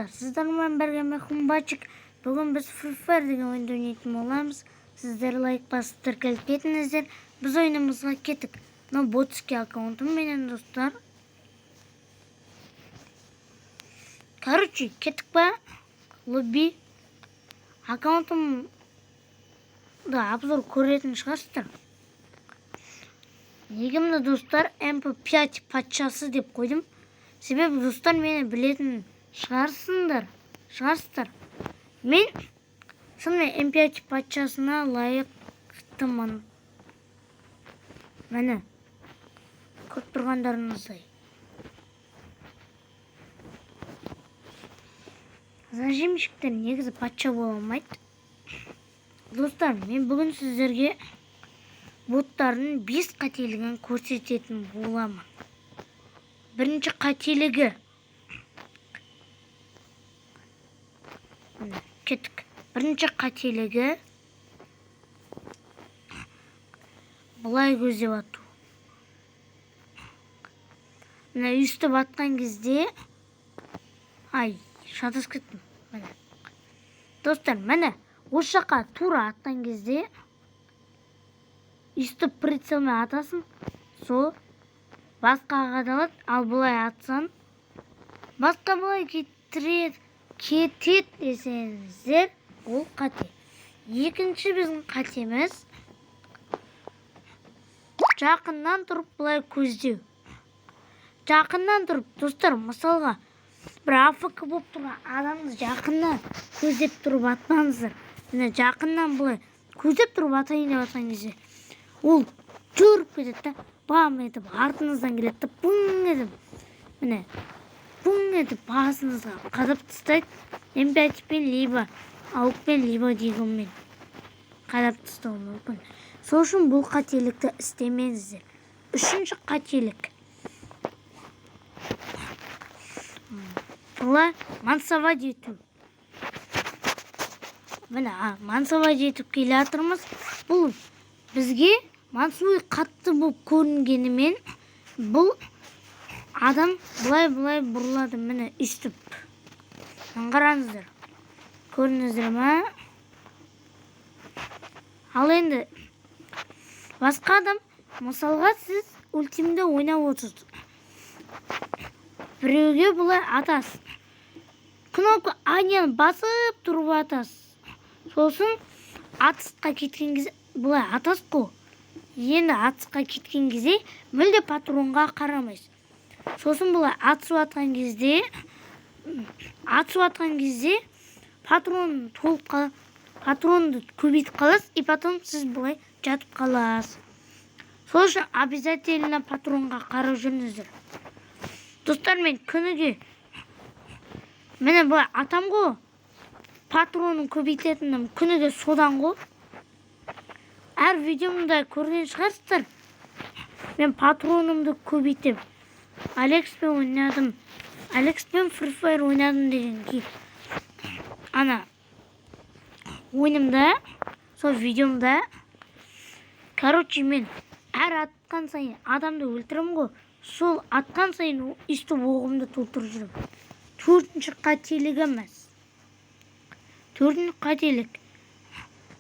достар, сіздермен бірге мен Хумбачик. Бүгін біз Free Fire деген ойынды ойнайтын боламыз. Сіздер лайк басып тіркеліп кетіңіздер. Біз ойынымызға кеттік. Мынау ботский аккаунтым менен достар. Короче, кеттік па? Лобби. Аккаунтым да обзор көретін шығарсыздар. Неге мына достар MP5 патшасы деп қойдым? Себебі достар мені білетін шығарсыздар. Мен шынымен MP5 патшасына лайықтымын. Мені көріп тұрғандарыңыздай. Зажимщиктер негізі патша бола алмайды. Достар, мен бүгін сіздерге боттардың 5 қателігін көрсететін боламын. Бірінші қателігі. Кеттік. Бірінші қателігі бұлай көздеп ату. Мына үсті батқан кезде шатасып кеттім. Достар, міне осы жаққа тура атқан кезде үсті прицелмен атасың, сол басқаға қадалады, ал бұлай атсан басқа бұлай кетет десеңіздер, ол қате. Екінші біздің қатеміз жақыннан тұрып бұлай көздеу. Жақыннан тұрып, достар, мысалға бір AFK болып тұрған адамды жақыннан көздеп тұрып атпаңыздар. Міне жақыннан бұлай көздеп тұрып атайын деп атқан кезде ол жүріп кетеді, бам етіп артыңыздан келеді, пың етіп, міне пың етіп басыңызға қадап тастайды. MP5-пен либо ауықпен либо дигонмен қадап тастауы мүмкін. Сол үшін бұл қателікті істемеңіздер. Үшінші қателік. Бұлай мансовать ету. Міне мансовать етіп келе жатырмыз. Бұл бізге мансовый қатты болып көрінгенімен бұл адам бұлай бұрылады. Міне үстіп. Қараңыздар. Көрдіңіздер ме? Ал енді басқа адам, мысалға сіз ультимді ойнап отырсыз. Біреуге бұлай атасыз. Кнопка айнені басып тұрып атасыз. Сосын атысқа кеткен кезде бұлай атасыз қой. Енді атысқа кеткен кезде мүлде патронға қарамайсыз. Сосын бұлай атысып атқан кезде патронды көбейтіп қаласыз, и потом сіз бұлай жатып қаласыз. Сол үшін обязательно патронға қарап жүріңіздер. Достар, мен күніге мені бұлай атам ғой, патронын көбейтетінім күніге содан ғой. Әр видеомда көрген шығарсыздар. Мен патронымды көбейтіп Алекспен ойнадым. Алекспен Free Fire ойнадым деген кейін. Ана ойынымда, сол видеомда, короче, мен әр атқан сайын адамды өлтірім ғой. Сол атқан сайын үсті оғымды толтырып жүрім. Төртінші қателік емес. Төртінші қателік.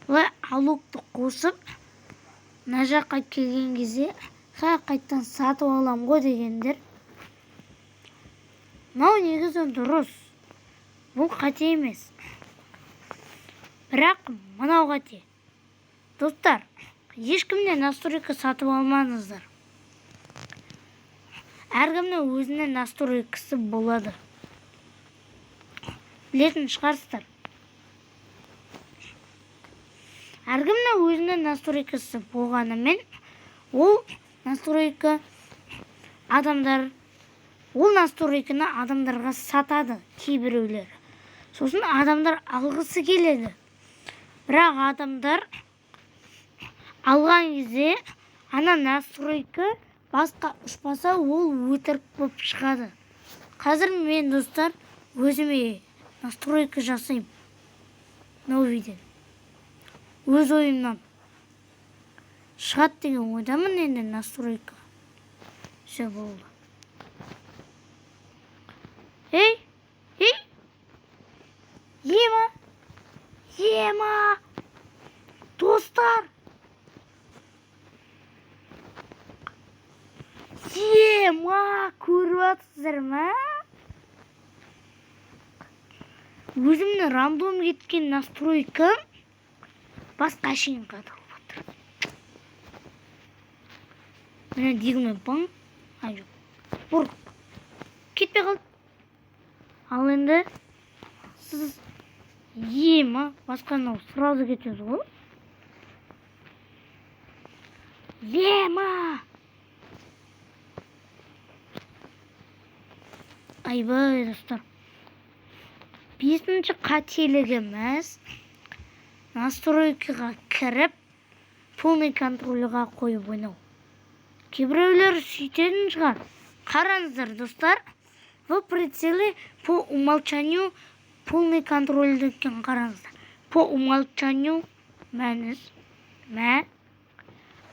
Бұлай алукты қосып, мына жаққа келген кезде қайттан сатып алам ғой дегендер. Мынау негізі дұрыс. Бұл қате емес. Бірақ мынау қате. Достар, ешкімнен настройка сатып алмаңыздар. Әркімнің өзінің настройкасы болады. Білетін шығарсыздар. Әркімнің өзінің настройкасы болғанымен, ол настройканы адамдарға сатады кейбіреулер. Сосын адамдар алғысы келеді. Бірақ адамдар алған кезде ана настройка басқа ұшпаса, ол өтірік болып шығады. Қазір мен, достар, өзіме настройка жасайым. Новиден. Өз ойымнан. Шығат деген ойдамын енді настройка. Все болды. Ей! Ема. Ема. Достар. Ема. Көріп атсыздар ма? Өзімнің рандом кеткен настройкам басқа шейін қадалып отыр. Міне дегіме баң. Жоқ. Бұр. Кетпей қалды. Ал енді сіз ема басқаны сразу кетеді ғой. Ема. Айбай достар. 5-ші қателігіміз настройкаға кіріп полный контрольға қойып ойнау. Кейбіреулер сөйтетін шығар. Қараңыздар достар. В прицеле по умолчанию полный контроль деген қараңыздар. По умолчанию мәніз. Мә.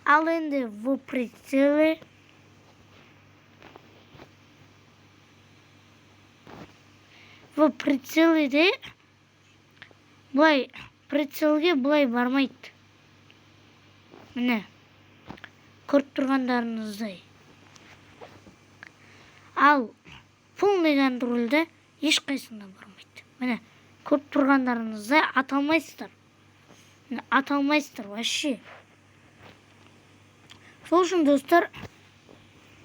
Ал енді в прицеле де бұлай прицелге бұлай бармайды. Міне. Көріп тұрғандарыңыздай. Ал полный контрольде ешқайсында бармайды. Міне. Көріп тұрғандарыңыздай аталмайсыздар. Міне аталмайсыздар вообще. Сол үшін достар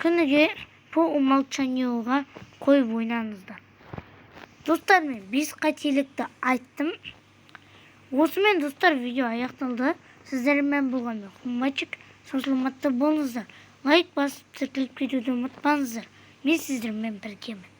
күніге по умолчанияға қойып ойнаңыздар. Достар, мен 5 қателікті айттым. Осымен достар видео аяқталды. Сіздермен болған Хумачик. Саламатта болыңыздар. Лайк басып тіркеліп кетуді ұмытпаңыздар. Мен сіздермен біргемін.